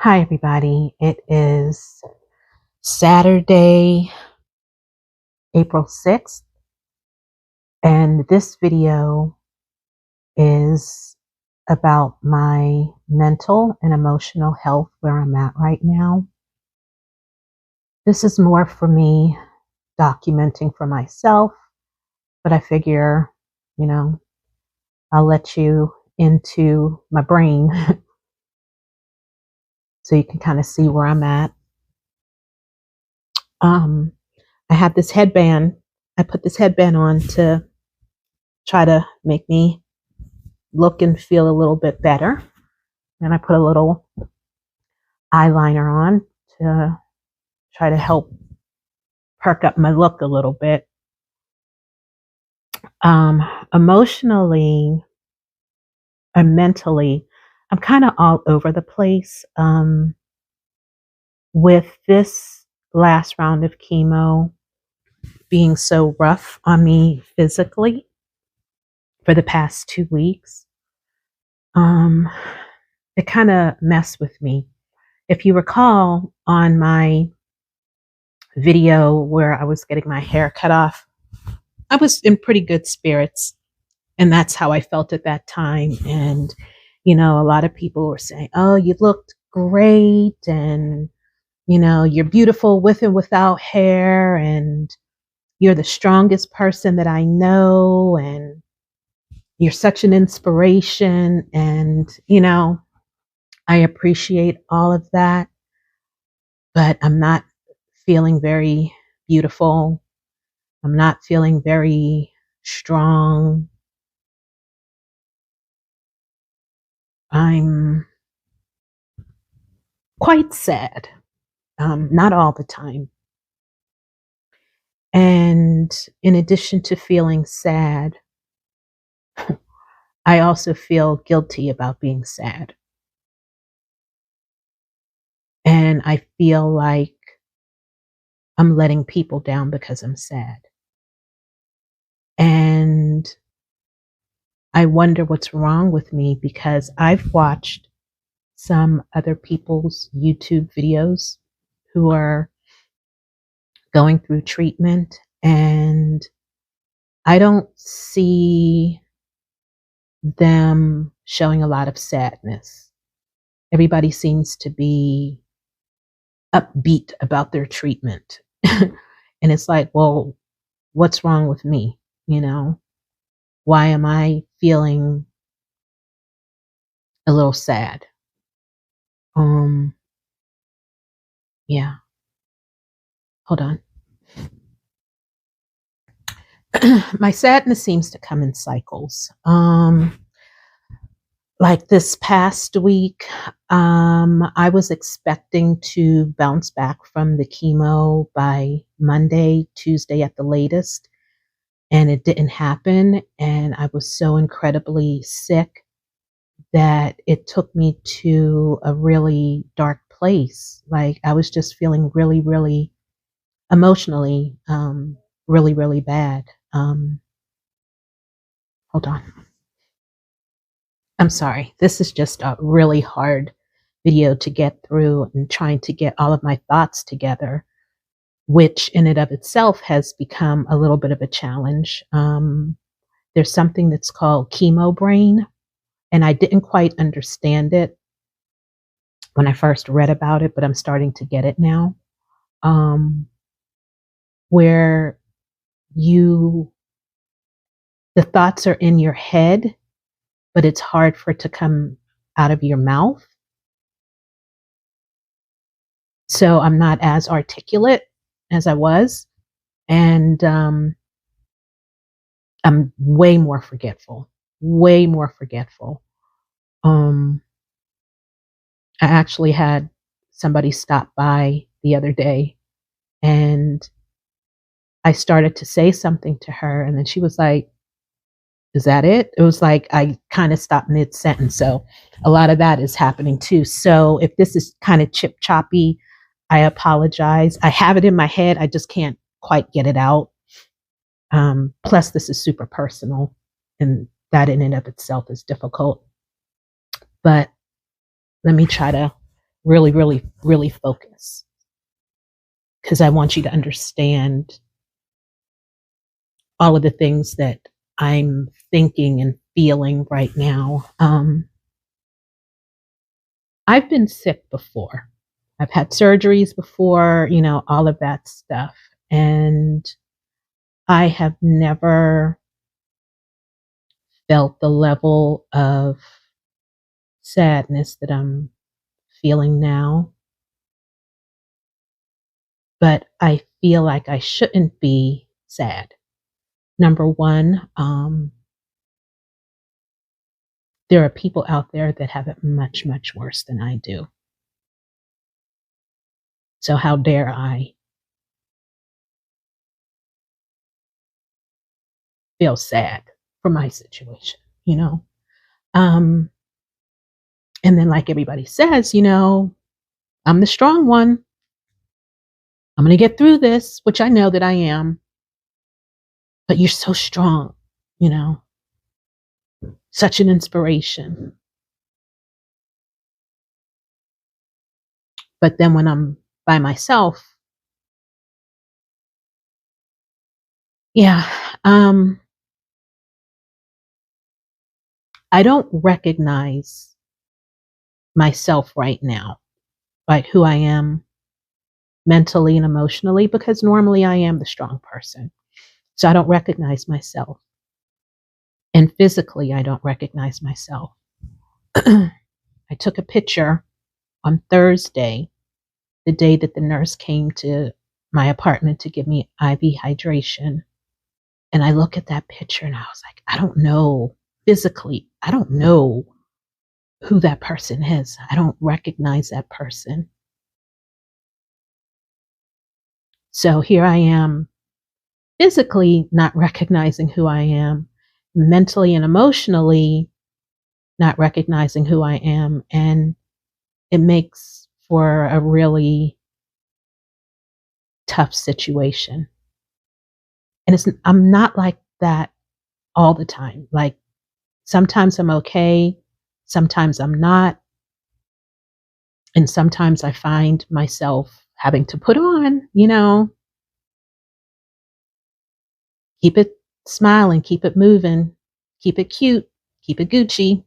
Hi, everybody. It is Saturday, April 6th, and this video is about my mental and emotional health where I'm at right now. This is more for me documenting for myself, but I figure, you know, I'll let you into my brain so you can kind of see where I'm at. Um, I have this headband. I put this headband on to try to make me look and feel a little bit better. And I put a little eyeliner on to try to help perk up my look a little bit. Emotionally and mentally, I'm kind of all over the place. With this last round of chemo being so rough on me physically for the past 2 weeks, it kind of messed with me. If you recall on my video where I was getting my hair cut off, I was in pretty good spirits. And that's how I felt at that time. And, a lot of people were saying, oh, you looked great. And, you're beautiful with and without hair. And you're the strongest person that I know. And you're such an inspiration. And, I appreciate all of that. But I'm not feeling very beautiful. I'm not feeling very strong. I'm quite sad, not all the time. And in addition to feeling sad, I also feel guilty about being sad. And I feel like I'm letting people down because I'm sad. And I wonder what's wrong with me because I've watched some other people's YouTube videos who are going through treatment, and I don't see them showing a lot of sadness. Everybody seems to be upbeat about their treatment. And it's like, well, what's wrong with me? Why am I feeling a little sad? Um, yeah, hold on. My sadness seems to come in cycles. Like this past week, I was expecting to bounce back from the chemo by Monday, Tuesday at the latest, and it didn't happen. And I was so incredibly sick that it took me to a really dark place. Like I was just feeling really, really emotionally, really, really bad. Hold on. I'm sorry. This is just a really hard video to get through and trying to get all of my thoughts together, which in and of itself has become a little bit of a challenge. There's something that's called chemo brain, and I didn't quite understand it when I first read about it, but I'm starting to get it now. Um, where you, the thoughts are in your head, but it's hard for it to come out of your mouth. So I'm not as articulate as I was. And I'm way more forgetful, way more forgetful. Um, I actually had somebody stop by the other day, and I started to say something to her, and then she was like, is that it? It was like I kind of stopped mid sentence. So a lot of that is happening too. So if this is kind of chip choppy, I apologize. I have it in my head. I just can't quite get it out. Plus, this is super personal, and that in and of itself is difficult. But let me try to really, really, really focus, because I want you to understand all of the things that I'm thinking and feeling right now. I've been sick before. I've had surgeries before, all of that stuff. And I have never felt the level of sadness that I'm feeling now. But I feel like I shouldn't be sad. Number one, there are people out there that have it much, much worse than I do. So how dare I feel sad for my situation? Um, and then, like everybody says, I'm the strong one. I'm going to get through this, which I know that I am. But you're so strong, you know, such an inspiration. But then when I'm by myself, yeah, I don't recognize myself right now, like who I am mentally and emotionally, because normally I am the strong person. So I don't recognize myself. And physically, I don't recognize myself. I took a picture on Thursday, the day that the nurse came to my apartment to give me IV hydration. And I look at that picture and I was like, I don't know physically, I don't know who that person is. I don't recognize that person. So here I am, physically not recognizing who I am, mentally and emotionally not recognizing who I am. And it makes for a really tough situation. And I'm not like that all the time. Like sometimes I'm okay, sometimes I'm not. And sometimes I find myself having to put on, keep it smiling, keep it moving, keep it cute, keep it Gucci.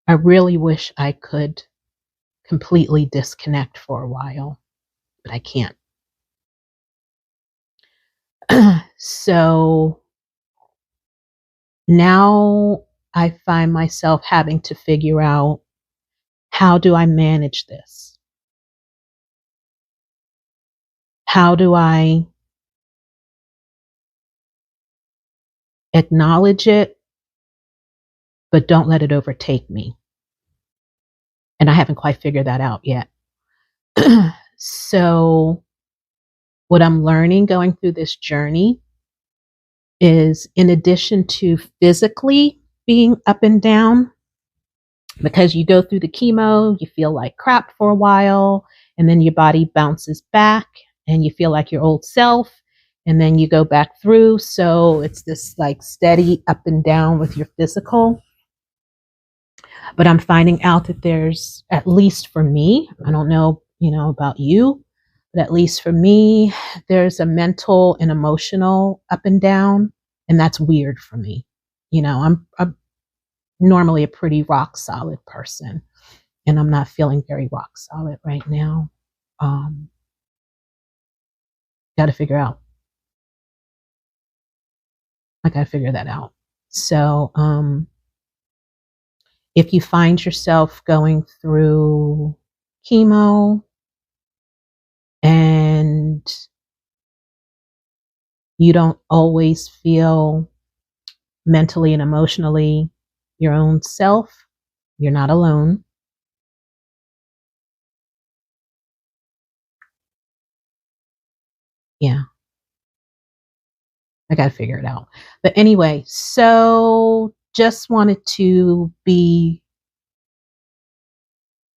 I really wish I could completely disconnect for a while, but I can't. So now I find myself having to figure out, how do I manage this? How do I acknowledge it, but don't let it overtake me? And I haven't quite figured that out yet. So, what I'm learning going through this journey is, in addition to physically being up and down, because you go through the chemo, you feel like crap for a while, and then your body bounces back and you feel like your old self, and then you go back through. So it's this like steady up and down with your physical. But I'm finding out that there's, at least for me, I don't know, about you, but at least for me, there's a mental and emotional up and down, and that's weird for me. I'm normally a pretty rock solid person, and I'm not feeling very rock solid right now. Got to figure out. I got to figure that out. So, if you find yourself going through chemo and you don't always feel mentally and emotionally your own self, you're not alone. Yeah, I got to figure it out. But anyway, so just wanted to be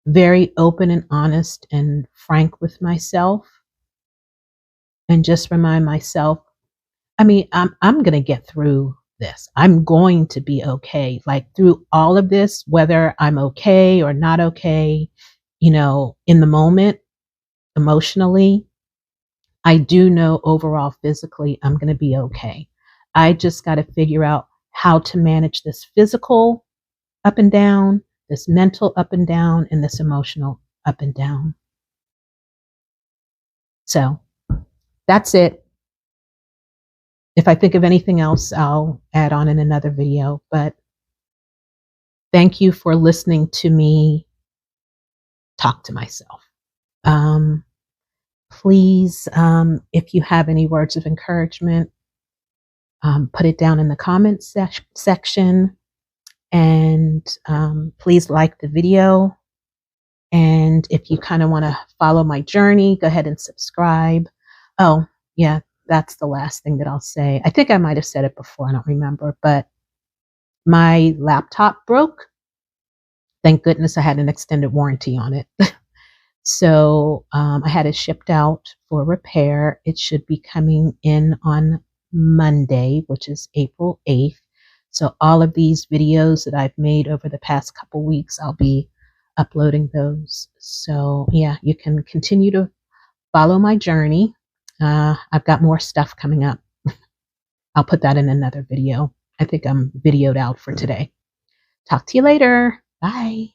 very open and honest and frank with myself, and just remind myself, I mean, I'm going to get through this. I'm going to be okay. Like through all of this, whether I'm okay or not okay, in the moment, emotionally, I do know overall physically I'm going to be okay. I just got to figure out how to manage this physical up and down, this mental up and down, and this emotional up and down. So that's it. If I think of anything else, I'll add on in another video. But thank you for listening to me talk to myself. Um, please, if you have any words of encouragement, put it down in the comments section. And please like the video. And if you kind of want to follow my journey, go ahead and subscribe. Oh, yeah, that's the last thing that I'll say. I think I might have said it before. I don't remember. But my laptop broke. Thank goodness I had an extended warranty on it. So I had it shipped out for repair. It should be coming in on Monday, which is April 8th. So all of these videos that I've made over the past couple weeks, I'll be uploading those. So yeah, you can continue to follow my journey. I've got more stuff coming up. I'll put that in another video. I think I'm videoed out for today. Talk to you later. Bye.